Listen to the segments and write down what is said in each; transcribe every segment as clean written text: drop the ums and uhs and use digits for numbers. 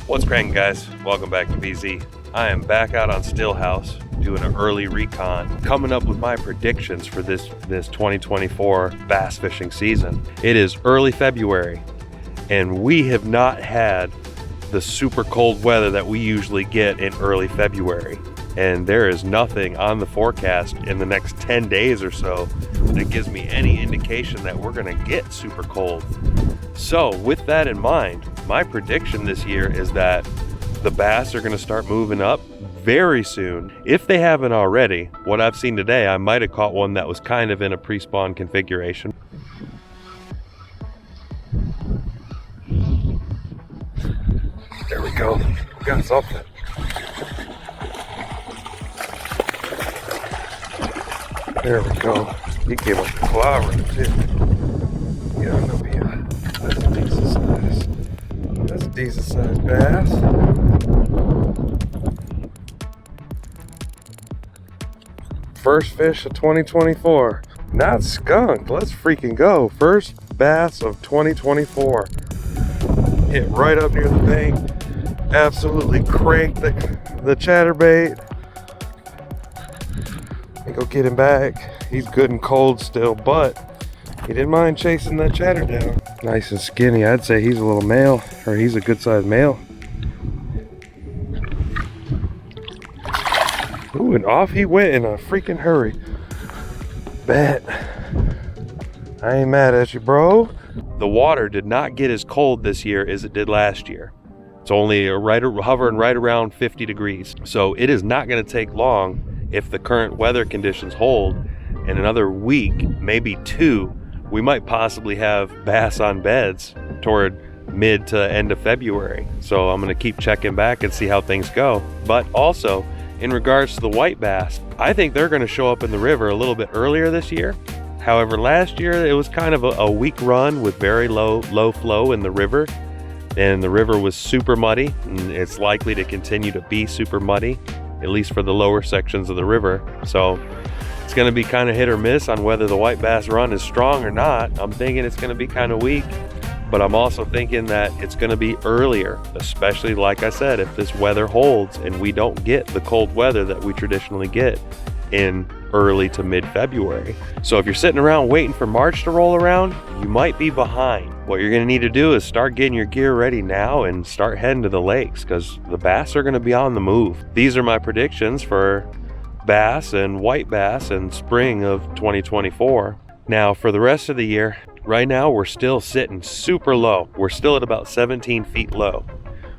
What's cracking, guys? Welcome back to BZ. I am back out on Stillhouse doing an early recon, coming up with my predictions for this 2024 bass fishing season. It is early February and we have not had the super cold weather that we usually get in early February. And there is nothing on the forecast in the next 10 days or so that gives me any indication that we're gonna get super cold. So with that in mind, my prediction this year is that the bass are gonna start moving up very soon. If they haven't already, what I've seen today, I might have caught one that was kind of in a pre-spawn configuration. There we go, we got something. There we go. He came up with clobbering too. Get on over here. That's a decent size. That's a decent sized bass. First fish of 2024. Not skunked. Let's freaking go. First bass of 2024. Hit right up near the bank. Absolutely cranked the chatterbait. Go get him back. He's good and cold still, but he didn't mind chasing that chatter down. Nice and skinny. I'd say he's a little male, or he's a good sized male. Ooh, and off he went in a freaking hurry. Bet. I ain't mad at you, bro. The water did not get as cold this year as it did last year. It's only hovering right around 50 degrees. So it is not going to take long. If the current weather conditions hold, in another week, maybe two, we might possibly have bass on beds toward mid to end of February. So I'm going to keep checking back and see how things go. But also, in regards to the white bass, I think they're going to show up in the river a little bit earlier this year. However, last year it was kind of a weak run with very low flow in the river. And the river was super muddy, and it's likely to continue to be super muddy, at least for the lower sections of the river. So it's going to be kind of hit or miss on whether the white bass run is strong or not. I'm thinking it's going to be kind of weak, but I'm also thinking that it's going to be earlier, especially like I said, if this weather holds and we don't get the cold weather that we traditionally get in early to mid-February. So if you're sitting around waiting for March to roll around, you might be behind. What you're going to need to do is start getting your gear ready now and start heading to the lakes, because the bass are going to be on the move. These are my predictions for bass and white bass in spring of 2024. Now for the rest of the year, right now we're still sitting super low. We're still at about 17 feet low,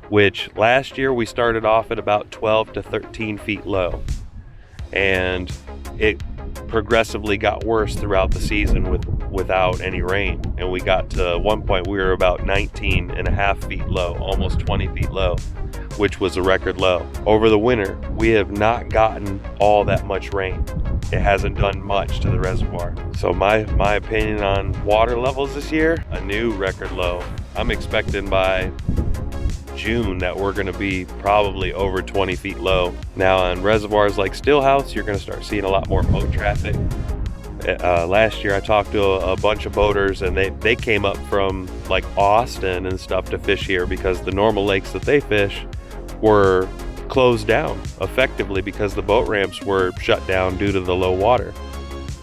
which last year we started off at about 12 to 13 feet low. And it progressively got worse throughout the season without any rain, and we got to one point we were about 19 and a half feet low, almost 20 feet low, which was a record low. Over the winter we have not gotten all that much rain. It hasn't done much to the reservoir. So my opinion on water levels this year, a new record low. I'm expecting by June that we're going to be probably over 20 feet low. Now on reservoirs like Stillhouse, you're going to start seeing a lot more boat traffic. Last year I talked to a bunch of boaters, and they came up from like Austin and stuff to fish here because the normal lakes that they fish were closed down effectively because the boat ramps were shut down due to the low water.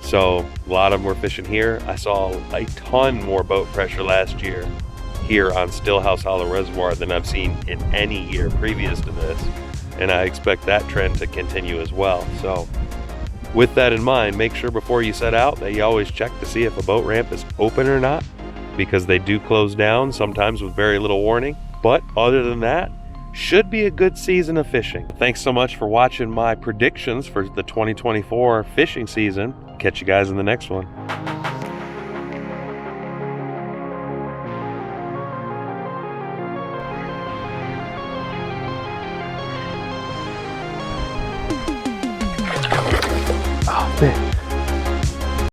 So a lot of them were fishing here. I saw a ton more boat pressure last year here on Stillhouse Hollow Reservoir than I've seen in any year previous to this, and I expect that trend to continue as well. So with that in mind, make sure before you set out that you always check to see if a boat ramp is open or not, because they do close down sometimes with very little warning. But other than that, should be a good season of fishing. Thanks so much for watching my predictions for the 2024 fishing season. Catch you guys in the next one. Oh, man.